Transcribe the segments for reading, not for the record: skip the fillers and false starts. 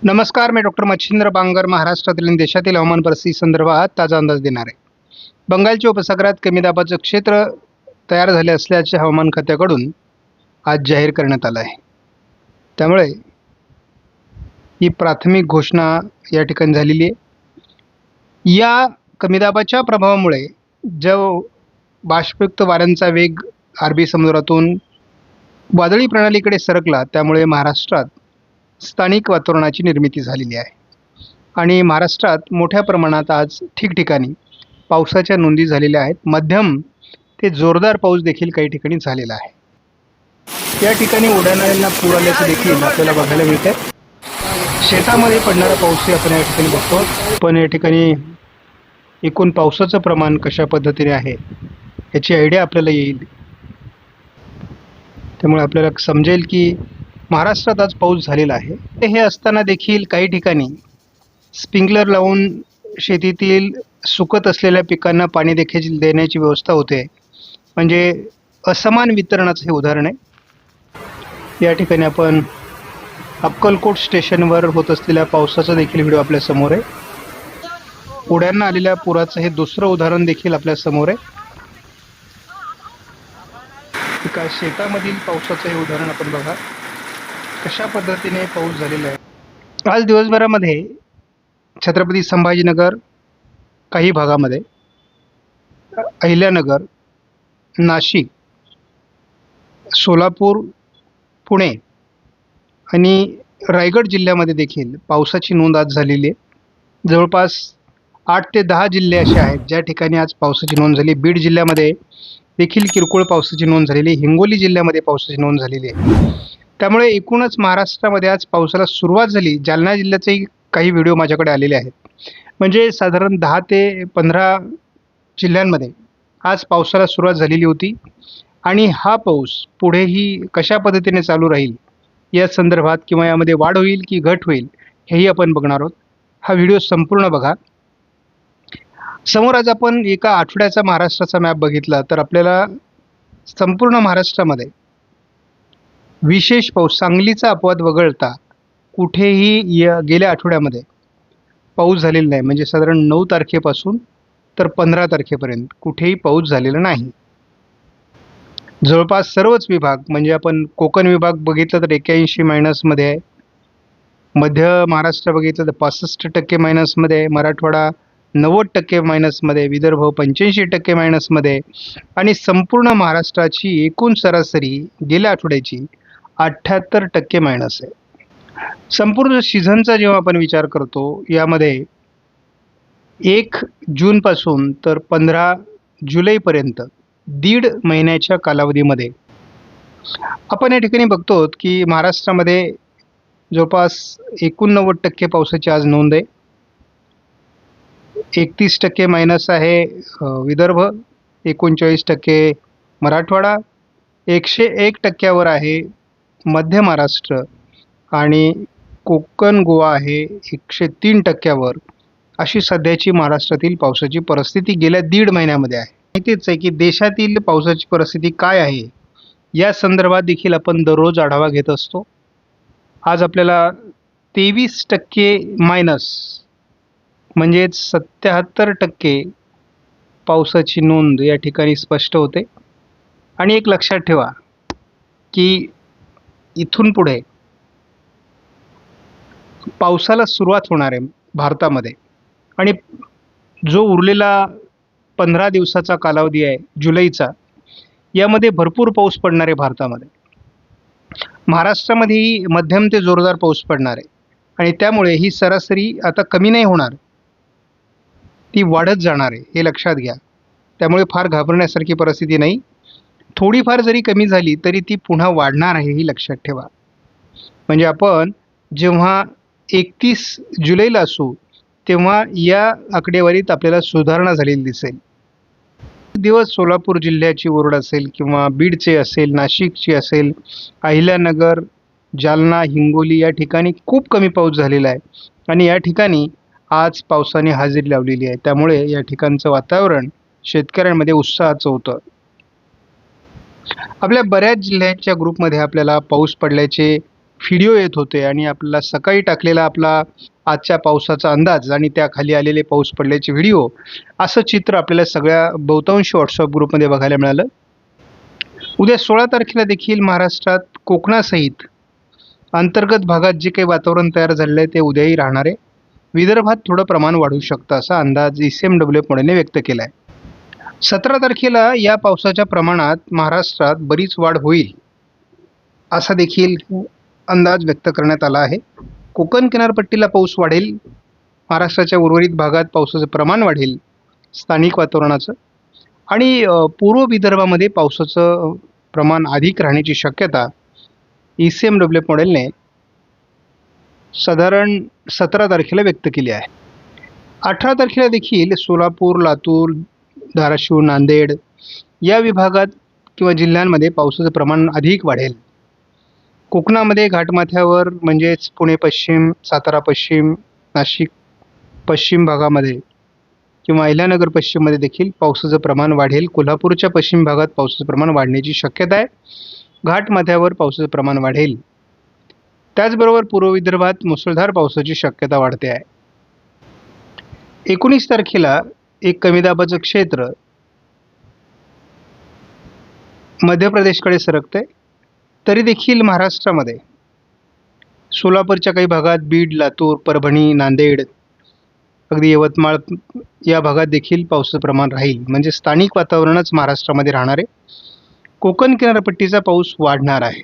नमस्कार, मी डॉक्टर मच्छिंद्र बांगर महाराष्ट्रातील आणि देशातील हवामान परिस्थिती संदर्भात ताजा अंदाज देणार आहे. बंगालच्या उपसागरात कमी दाबाचं क्षेत्र तयार झाले असल्याचे हवामान खात्याकडून आज जाहीर करण्यात आलं आहे. त्यामुळे ही प्राथमिक घोषणा या ठिकाणी झालेली आहे. या कमी दाबाच्या प्रभावामुळे जो बाष्पयुक्त वाऱ्यांचा वेग अरबी समुद्रातून वादळी प्रणालीकडे सरकला, त्यामुळे महाराष्ट्रात स्थानिक वातावरणाची निर्मिती झालेली आहे आणि महाराष्ट्रात मोठ्या प्रमाणात आज ठिकठिकाणी पावसाच्या नोंदी झालेल्या आहेत. मध्यम ते जोरदार पाऊस देखील काही ठिकाणी झालेला आहे. या ठिकाणी उड्डाणाऱ्यांना पूर आल्याचं देखील आपल्याला बघायला मिळत आहे. शेतामध्ये पडणारा पाऊसही आपण या ठिकाणी बघतो, पण या ठिकाणी एकूण पावसाचं प्रमाण कशा पद्धतीने आहे याची आयडिया आपल्याला येईल. त्यामुळे आपल्याला समजेल की महाराष्ट्रात आज पाऊस झालेला आहे. हे असताना देखील काही ठिकाणी स्प्रिंकलर लावून शेतीतील सुकत असलेल्या पिकांना पाणी देखील देण्याची व्यवस्था होते. म्हणजे असमान वितरणाचं हे उदाहरण आहे. या ठिकाणी आपण अक्कलकोट स्टेशनवर होत असलेल्या पावसाचा देखील व्हिडिओ आपल्या समोर आहे. पुढ्यांना आलेल्या पुराचं हे दुसरं उदाहरण देखील आपल्या समोर आहे. एका शेतामधील पावसाचं हे उदाहरण आपण बघा, कशा पद्धतीने पाऊस झालेला आहे. आज दिवसभरामध्ये छत्रपती संभाजीनगर, काही भागामध्ये अहिल्यानगर, नाशिक, सोलापूर, पुणे आणि रायगड जिल्ह्यामध्ये देखील पावसाची नोंद आज झालेली आहे. जवळपास 8 ते 10 जिल्हे असे आहेत ज्या ठिकाणी आज पावसाची नोंद झाली. बीड जिल्ह्यामध्ये देखील किरकोळ पावसाची नोंद झालेली आहे. हिंगोली जिल्ह्यामध्ये पावसाची नोंद झालेली आहे. त्यामुळे एकूणच महाराष्ट्रामध्ये आज पावसाला सुरुवात झाली. जालना जिल्ह्याचेही काही व्हिडिओ माझ्याकडे आलेले आहेत. म्हणजे साधारण 10 ते 15 जिल्ह्यांमध्ये आज पावसाला सुरुवात झालेली होती आणि हा पाऊस पुढेही कशा पद्धतीने चालू राहील या संदर्भात किंवा यामध्ये वाढ होईल की घट होईल हेही आपण बघणार आहोत. हा व्हिडिओ संपूर्ण बघा. समोर आज आपण एका आठवड्याचा महाराष्ट्राचा मॅप बघितला तर आपल्याला संपूर्ण महाराष्ट्रामध्ये विशेष पाऊस, सांगलीचा अपवाद वगळता कुठेही गेल्या आठवड्यामध्ये पाऊस झालेला नाही. म्हणजे साधारण 9 तारखेपासून तर 15 तारखेपर्यंत कुठेही पाऊस झालेला नाही. जवळपास सर्वच विभाग, म्हणजे आपण कोकण विभाग बघितलं तर 81 मायनसमध्ये आहे, मध्य महाराष्ट्र बघितलं तर 65% मायनसमध्ये आहे, मराठवाडा 90% मायनसमध्ये, विदर्भ 85% मायनसमध्ये आणि संपूर्ण महाराष्ट्राची एकूण सरासरी गेल्या आठवड्याची 78% मायनस आहे. संपूर्ण सीझनचा जेव्हा आपण विचार करतो, यामध्ये 1 जूनपासून तर 15 जुलैपर्यंत 1.5 महिन्याच्या कालावधीमध्ये आपण या ठिकाणी बघतो की महाराष्ट्रामध्ये जवळपास 89% पावसाची आज नोंद आहे. 31% मायनस आहे विदर्भ, 39% मराठवाडा, 101% आहे मध्य महाराष्ट्र आणि कोकण गोवा आहे 103% अशी सध्याची महाराष्ट्रातील पावसाची परिस्थिती गेल्या 1.5 महिन्यामध्ये आहे. माहितीच आहे की देशातील पावसाची परिस्थिती काय आहे या संदर्भात देखील आपण दररोज आढावा घेत असतो. आज आपल्याला 23% मायनस म्हणजेच 77% पावसाची नोंद या ठिकाणी स्पष्ट होते. आणि एक लक्षात ठेवा की इथून पुढे पावसाला सुरुवात होणार आहे भारतामध्ये आणि जो उरलेला 15 दिवसाचा कालावधी आहे जुलैचा, यामध्ये भरपूर पाऊस पडणार आहे भारतामध्ये. महाराष्ट्रामध्येही मध्यम ते जोरदार पाऊस पडणार आहे आणि त्यामुळे ही सरासरी आता कमी नाही होणार, ती वाढत जाणार आहे, हे लक्षात घ्या. त्यामुळे फार घाबरण्यासारखी परिस्थिती नाही. थोडीफार जरी कमी झाली तरी ती पुन्हा वाढणार आहे, ही लक्षात ठेवा. म्हणजे आपण जेव्हा 31 जुलैला असू तेव्हा या आकडेवारीत आपल्याला सुधारणा झालेली दिसेल. दिवस सोलापूर जिल्ह्याची ओरड असेल किंवा बीडचे असेल, नाशिकची असेल, अहिल्यानगर, जालना, हिंगोली या ठिकाणी खूप कमी पाऊस झालेला आहे आणि या ठिकाणी आज पावसाने हजेरी लावलेली आहे. त्यामुळे या ठिकाणचं वातावरण शेतकऱ्यांमध्ये उत्साहाचं होतं. आपल्या बऱ्याच जिल्ह्यांच्या ग्रुपमध्ये आपल्याला पाऊस पडल्याचे व्हिडिओ येत होते आणि आपल्याला सकाळी टाकलेला आपला आजच्या पावसाचा अंदाज आणि त्याखाली आलेले पाऊस पडल्याचे व्हिडिओ, असं चित्र आपल्याला सगळ्या बहुतांश व्हॉट्सअप ग्रुपमध्ये बघायला मिळालं. उद्या 16 तारखेला देखील महाराष्ट्रात कोकणासहित अंतर्गत भागात जे काही वातावरण तयार झालेलं आहे ते उद्याही राहणार आहे. विदर्भात थोडं प्रमाण वाढू शकतं असा अंदाज ICMW मॉडेलने व्यक्त केला आहे. 17 तारखेला या पावसाच्या प्रमाणात महाराष्ट्रात बरीच वाढ होईल असा देखील अंदाज व्यक्त करण्यात आला आहे. कोकण किनारपट्टीला पाऊस वाढेल, महाराष्ट्राच्या उर्वरित भागात पावसाचं प्रमाण वाढेल स्थानिक वातावरणाचं, आणि पूर्व विदर्भामध्ये पावसाचं प्रमाण अधिक राहण्याची शक्यता ICMW मॉडेलने साधारण 17 तारखेला व्यक्त केली आहे. 18 तारखेला देखील सोलापूर, लातूर, धाराशिव, नांदेड या विभागात किंवा जिल्ह्यांमध्ये पावसाचं प्रमाण अधिक वाढेल. कोकणामध्ये घाटमाथ्यावर म्हणजेच पुणे पश्चिम, सातारा पश्चिम, नाशिक पश्चिम भागामध्ये किंवा अहिल्यानगर पश्चिममध्ये देखील पावसाचं प्रमाण वाढेल. कोल्हापूरच्या पश्चिम भागात पावसाचं प्रमाण वाढण्याची शक्यता आहे. घाटमाथ्यावर पावसाचं प्रमाण वाढेल. त्याचबरोबर पूर्व विदर्भात मुसळधार पावसाची शक्यता वाढते आहे. 19 तारखेला एक कमी दाबाचं क्षेत्र मध्य प्रदेशकडे सरकते. तरी देखील महाराष्ट्रामध्ये सोलापूरच्या काही भागात, बीड, लातूर, परभणी, नांदेड, अगदी यवतमाळ या भागात देखील पावसाचं प्रमाण राहील. म्हणजे स्थानिक वातावरणच महाराष्ट्रामध्ये राहणार आहे. कोकण किनारपट्टीचा पाऊस वाढणार आहे.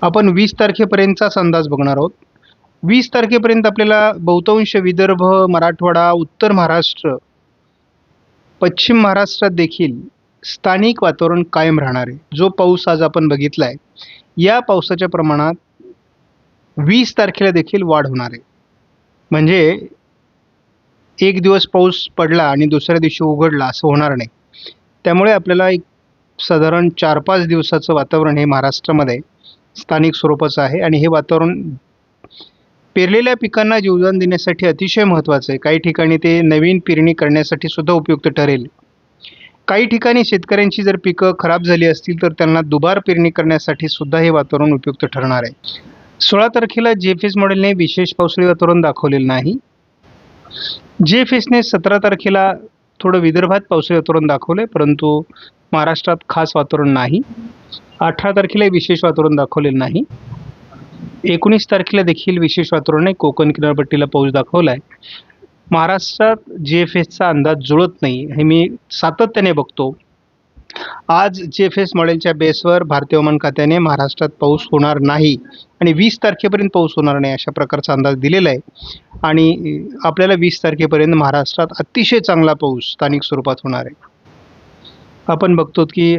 आपण 20 तारखेपर्यंतचाच अंदाज बघणार आहोत. 20 तारखेपर्यंत आपल्याला बहुतांश विदर्भ, मराठवाडा, उत्तर महाराष्ट्र, पश्चिम महाराष्ट्रात देखील स्थानिक वातावरण कायम राहणार आहे. जो पाऊस आज आपण बघितला आहे, या पावसाच्या प्रमाणात 20 तारखेला देखील वाढ होणार आहे. म्हणजे एक दिवस पाऊस पडला आणि दुसऱ्या दिवशी उघडला असं होणार नाही. त्यामुळे आपल्याला एक साधारण 4-5 दिवसाचं वातावरण हे महाराष्ट्रामध्ये स्थानिक स्वरूपाचं आहे आणि हे वातावरण पेरलेल्या पिकांना जीवदान देण्यासाठी अतिशय महत्त्वाचं आहे. काही ठिकाणी ते नवीन पेरणी करण्यासाठी सुद्धा उपयुक्त ठरेल. काही ठिकाणी शेतकऱ्यांची जर पिकं खराब झाली असतील तर त्यांना दुबार पेरणी करण्यासाठी सुद्धा हे वातावरण उपयुक्त ठरणार आहे. 16 तारखेला JFS मॉडेलने विशेष पावसाळी वातावरण दाखवलेलं नाही. JFSने 17 तारखेला थोडं विदर्भात पावसाळी वातावरण दाखवलं आहे, परंतु महाराष्ट्रात खास वातावरण नाही. 18 तारखेला विशेष वातावरण दाखवलेलं नाही. 19 तारखेला देखील विशेष वातावरण कोकण किनारपट्टीला पाऊस दाखवला आहे. महाराष्ट्रात JFSचा अंदाज जुळत नाही हे मी सातत्याने बघतो. आज JFS मॉडेलच्या बेसवर भारतीय हवामान खात्याने महाराष्ट्रात पाऊस होणार नाही आणि 20 तारखेपर्यंत पाऊस होणार नाही अशा प्रकारचा अंदाज दिलेला आहे. आणि आपल्याला 20 तारखेपर्यंत महाराष्ट्रात अतिशय चांगला पाऊस स्थानिक स्वरूपात होणार आहे. आपण बघतो की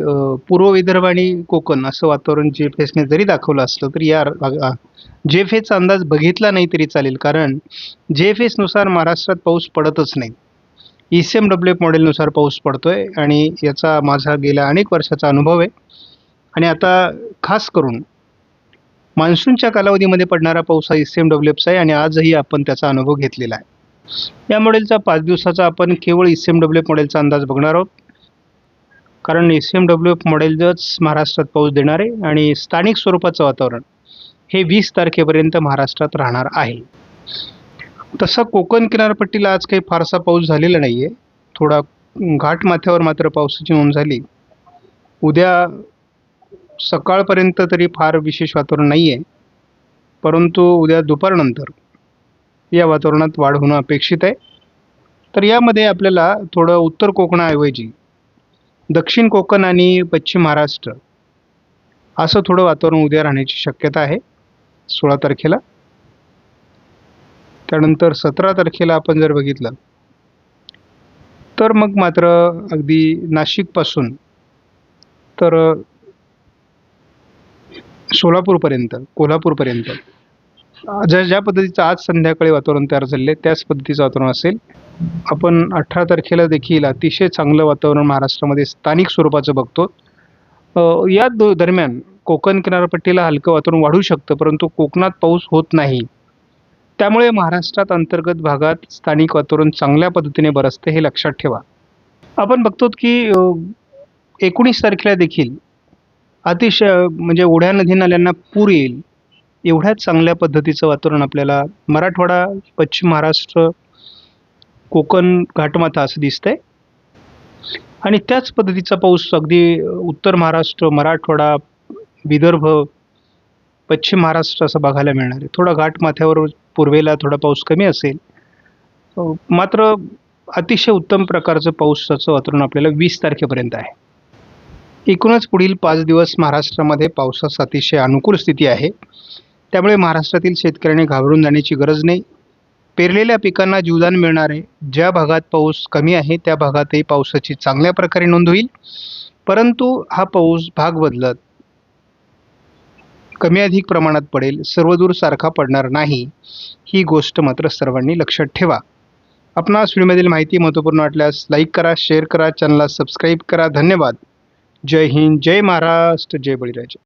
पूर्व विदर्भ आणि कोकण असं वातावरण JFSने जरी दाखवलं असलं तरी या JFSचा अंदाज बघितला नाही तरी चालेल, कारण JFSनुसार महाराष्ट्रात पाऊस पडतच नाही. ICMW मॉडेलनुसार पाऊस पडतोय आणि याचा माझा गेल्या अनेक वर्षाचा अनुभव आहे. आणि आता खास करून मान्सूनच्या कालावधीमध्ये पडणारा पाऊस हा ICMWचा आहे आणि आजही आपण त्याचा अनुभव घेतलेला आहे. या मॉडेलचा 5 दिवसाचा आपण केवळ ICMW मॉडेलचा अंदाज बघणार आहोत, कारण ICMW मॉडेलच महाराष्ट्रात पाऊस देणार आहे आणि स्थानिक स्वरूपाचं वातावरण हे 20 तारखेपर्यंत महाराष्ट्रात राहणार आहे. तसं कोकण किनारपट्टीला आज काही फारसा पाऊस झालेला नाही आहे. थोडा घाटमाथ्यावर मात्र पावसाची नोंद झाली. उद्या सकाळपर्यंत तरी फार विशेष वातावरण नाही आहे, परंतु उद्या दुपारनंतर या वातावरणात वाढ होणं अपेक्षित आहे. तर यामध्ये आपल्याला थोडं उत्तर कोकणाऐवजी दक्षिण कोकण आणि पश्चिम महाराष्ट्र असं थोडं वातावरण उद्या राहण्याची शक्यता आहे 16 तारखेला. त्यानंतर 17 तारखेला आपण जर बघितलं तर मग मात्र अगदी नाशिकपासून तर सोलापूरपर्यंत, कोल्हापूरपर्यंत ज्या पद्धतीचं आज संध्याकाळी वातावरण तयार झालेलं आहे त्याच पद्धतीचं वातावरण असेल. आपण 18 तारखेला देखील अतिशय चांगलं वातावरण महाराष्ट्रामध्ये स्थानिक स्वरूपाचं बघतो. या दरम्यान कोकण किनारपट्टीला हलकं वातावरण वाढू शकतं, परंतु कोकणात पाऊस होत नाही. त्यामुळे महाराष्ट्रात अंतर्गत भागात स्थानिक वातावरण चांगल्या पद्धतीने बरसते हे लक्षात ठेवा. आपण बघतो की 19 तारखेला देखील अतिशय म्हणजे ओढ्या नदी नाल्यांना पूर येईल एवढ्याच चांगल्या पद्धतीचं वातावरण आपल्याला मराठवाडा, पश्चिम महाराष्ट्र, कोकण, घाटमाथा असं दिसतंय. आणि त्याच पद्धतीचा पाऊस अगदी उत्तर महाराष्ट्र, मराठवाडा, विदर्भ, पश्चिम महाराष्ट्र असं बघायला मिळणार आहे. थोडा घाटमाथ्यावर पूर्वेला थोडा पाऊस कमी असेल. मात्र अतिशय उत्तम प्रकारचं पावसाचं वातावरण आपल्याला 20 तारखेपर्यंत आहे. एकूणच पुढील 5 दिवस महाराष्ट्रामध्ये पावसास अतिशय अनुकूल स्थिती आहे. त्यामुळे महाराष्ट्रातील शेतकऱ्यांनी घाबरून जाण्याची गरज नाही. पेरलेल्या पिकांना जीवदान मिळणार आहे. ज्या भागात पाऊस कमी आहे त्या भागातही पावसाची चांगल्या प्रकारे नोंद होईल. परंतु हा पाऊस भाग बदलत कमी अधिक प्रमाणात पडेल, सर्वदूर सारखा पडणार नाही. ही गोष्ट मात्र सर्वांनी लक्षात ठेवा. आपणास व्हिडिओमधील माहिती महत्त्वपूर्ण वाटल्यास लाईक करा, शेअर करा, चॅनलला सबस्क्राईब करा. धन्यवाद. जय हिंद, जय महाराष्ट्र, जय बळीराजा.